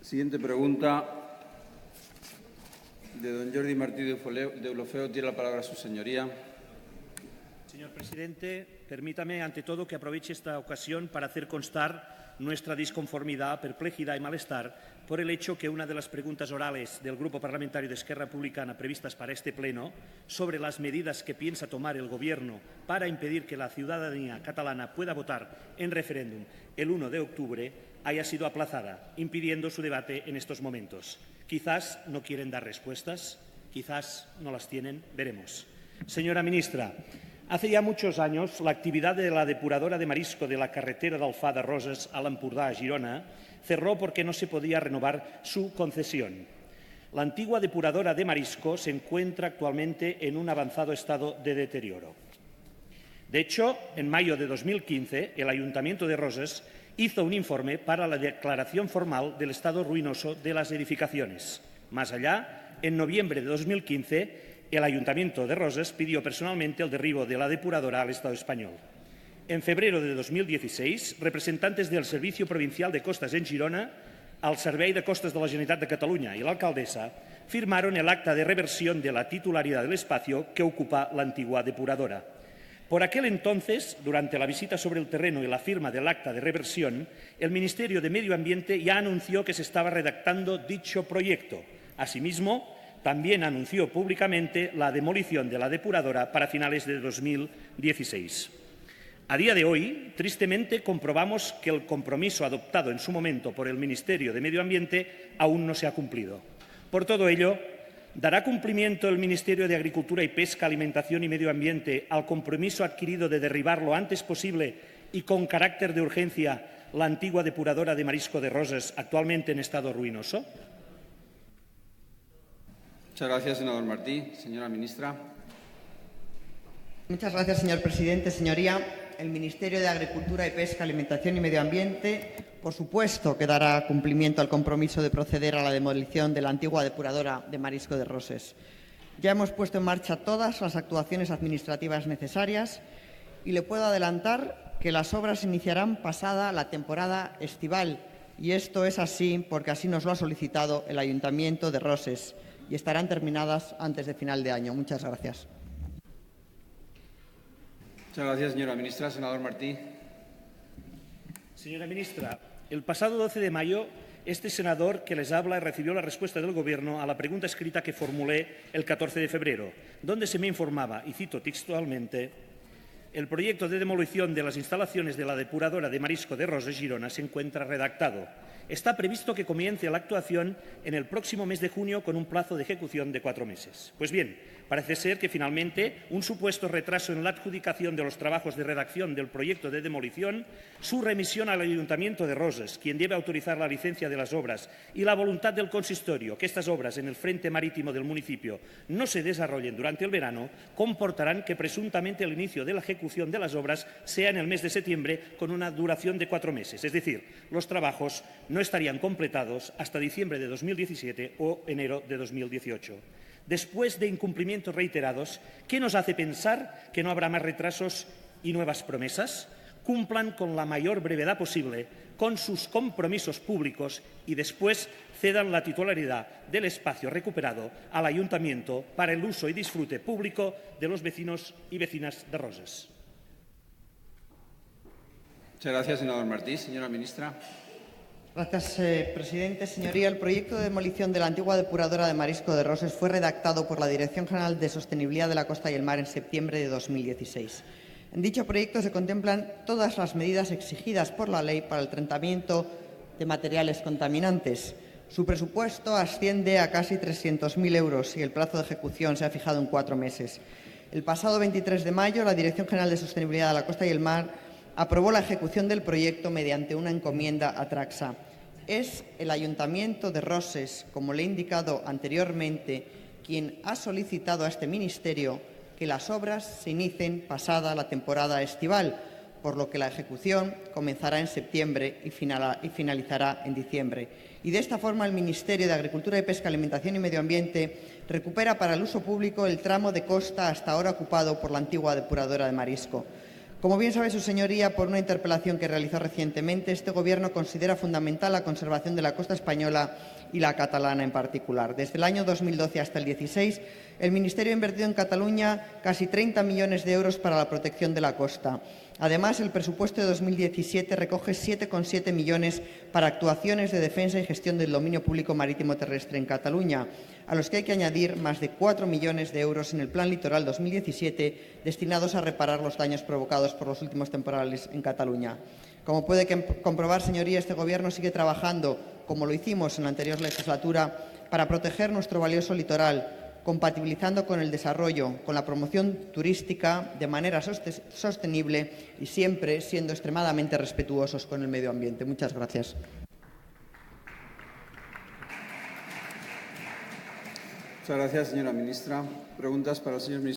Siguiente pregunta, de don Jordi Martí de Deulofeu. Tiene la palabra su señoría. Señor presidente, permítame ante todo que aproveche esta ocasión para hacer constar nuestra disconformidad, perplejidad y malestar por el hecho que una de las preguntas orales del Grupo Parlamentario de Esquerra Republicana previstas para este Pleno sobre las medidas que piensa tomar el Gobierno para impedir que la ciudadanía catalana pueda votar en referéndum el 1 de octubre haya sido aplazada, impidiendo su debate en estos momentos. Quizás no quieren dar respuestas, quizás no las tienen, veremos. Señora ministra, hace ya muchos años la actividad de la depuradora de marisco de la carretera de Alfà de Roses a l'Empordà, a Girona, cerró porque no se podía renovar su concesión. La antigua depuradora de marisco se encuentra actualmente en un avanzado estado de deterioro. De hecho, en mayo de 2015, el Ayuntamiento de Roses hizo un informe para la declaración formal del estado ruinoso de las edificaciones. Más allá, en noviembre de 2015, el Ayuntamiento de Roses pidió personalmente el derribo de la depuradora al Estado español. En febrero de 2016, representantes del Servicio Provincial de Costas en Girona, al Servei de Costas de la Generalitat de Cataluña y la alcaldesa firmaron el acta de reversión de la titularidad del espacio que ocupa la antigua depuradora. Por aquel entonces, durante la visita sobre el terreno y la firma del acta de reversión, el Ministerio de Medio Ambiente ya anunció que se estaba redactando dicho proyecto. Asimismo, también anunció públicamente la demolición de la depuradora para finales de 2016. A día de hoy, tristemente, comprobamos que el compromiso adoptado en su momento por el Ministerio de Medio Ambiente aún no se ha cumplido. Por todo ello, ¿dará cumplimiento el Ministerio de Agricultura y Pesca, Alimentación y Medio Ambiente al compromiso adquirido de derribar lo antes posible y con carácter de urgencia la antigua depuradora de marisco de Roses, actualmente en estado ruinoso? Muchas gracias, senador Martí. Señora ministra. Muchas gracias, señor presidente. Señoría, el Ministerio de Agricultura y Pesca, Alimentación y Medio Ambiente, por supuesto, que dará cumplimiento al compromiso de proceder a la demolición de la antigua depuradora de marisco de Roses. Ya hemos puesto en marcha todas las actuaciones administrativas necesarias y le puedo adelantar que las obras se iniciarán pasada la temporada estival. Y esto es así porque así nos lo ha solicitado el Ayuntamiento de Roses y estarán terminadas antes de final de año. Muchas gracias. Muchas gracias, señora ministra. Senador Martí. Señora ministra, el pasado 12 de mayo, este senador que les habla recibió la respuesta del Gobierno a la pregunta escrita que formulé el 14 de febrero, donde se me informaba, y cito textualmente: el proyecto de demolición de las instalaciones de la depuradora de marisco de Roses, Girona, se encuentra redactado. Está previsto que comience la actuación en el próximo mes de junio con un plazo de ejecución de 4 meses. Pues bien, parece ser que finalmente un supuesto retraso en la adjudicación de los trabajos de redacción del proyecto de demolición, su remisión al Ayuntamiento de Roses, quien debe autorizar la licencia de las obras, y la voluntad del consistorio que estas obras en el frente marítimo del municipio no se desarrollen durante el verano, comportarán que presuntamente el inicio de la ejecución de las obras sea en el mes de septiembre con una duración de 4 meses. Es decir, los trabajos no estarían completados hasta diciembre de 2017 o enero de 2018. Después de incumplimientos reiterados, ¿qué nos hace pensar que no habrá más retrasos y nuevas promesas? Cumplan con la mayor brevedad posible con sus compromisos públicos y después cedan la titularidad del espacio recuperado al Ayuntamiento para el uso y disfrute público de los vecinos y vecinas de Roses. Muchas gracias, senador Martí. Señora ministra. Gracias, presidente. Señoría, el proyecto de demolición de la antigua depuradora de marisco de Roses fue redactado por la Dirección General de Sostenibilidad de la Costa y el Mar en septiembre de 2016. En dicho proyecto se contemplan todas las medidas exigidas por la ley para el tratamiento de materiales contaminantes. Su presupuesto asciende a casi 300.000 euros y el plazo de ejecución se ha fijado en 4 meses. El pasado 23 de mayo, la Dirección General de Sostenibilidad de la Costa y el Mar aprobó la ejecución del proyecto mediante una encomienda a Traxa. Es el Ayuntamiento de Roses, como le he indicado anteriormente, quien ha solicitado a este Ministerio que las obras se inicien pasada la temporada estival, por lo que la ejecución comenzará en septiembre y finalizará en diciembre. Y de esta forma el Ministerio de Agricultura y Pesca, Alimentación y Medio Ambiente recupera para el uso público el tramo de costa hasta ahora ocupado por la antigua depuradora de marisco. Como bien sabe su señoría, por una interpelación que realizó recientemente, este Gobierno considera fundamental la conservación de la costa española y la catalana en particular. Desde el año 2012 hasta el 2016, el Ministerio ha invertido en Cataluña casi 30 millones de euros para la protección de la costa. Además, el presupuesto de 2017 recoge 7,7 millones para actuaciones de defensa y gestión del dominio público marítimo terrestre en Cataluña, a los que hay que añadir más de 4 millones de euros en el Plan Litoral 2017 destinados a reparar los daños provocados por los últimos temporales en Cataluña. Como puede comprobar, señoría, este Gobierno sigue trabajando, como lo hicimos en la anterior legislatura, para proteger nuestro valioso litoral, compatibilizando con el desarrollo, con la promoción turística de manera sostenible y siempre siendo extremadamente respetuosos con el medio ambiente. Muchas gracias. Muchas gracias, señora ministra. Preguntas para el señor ministro.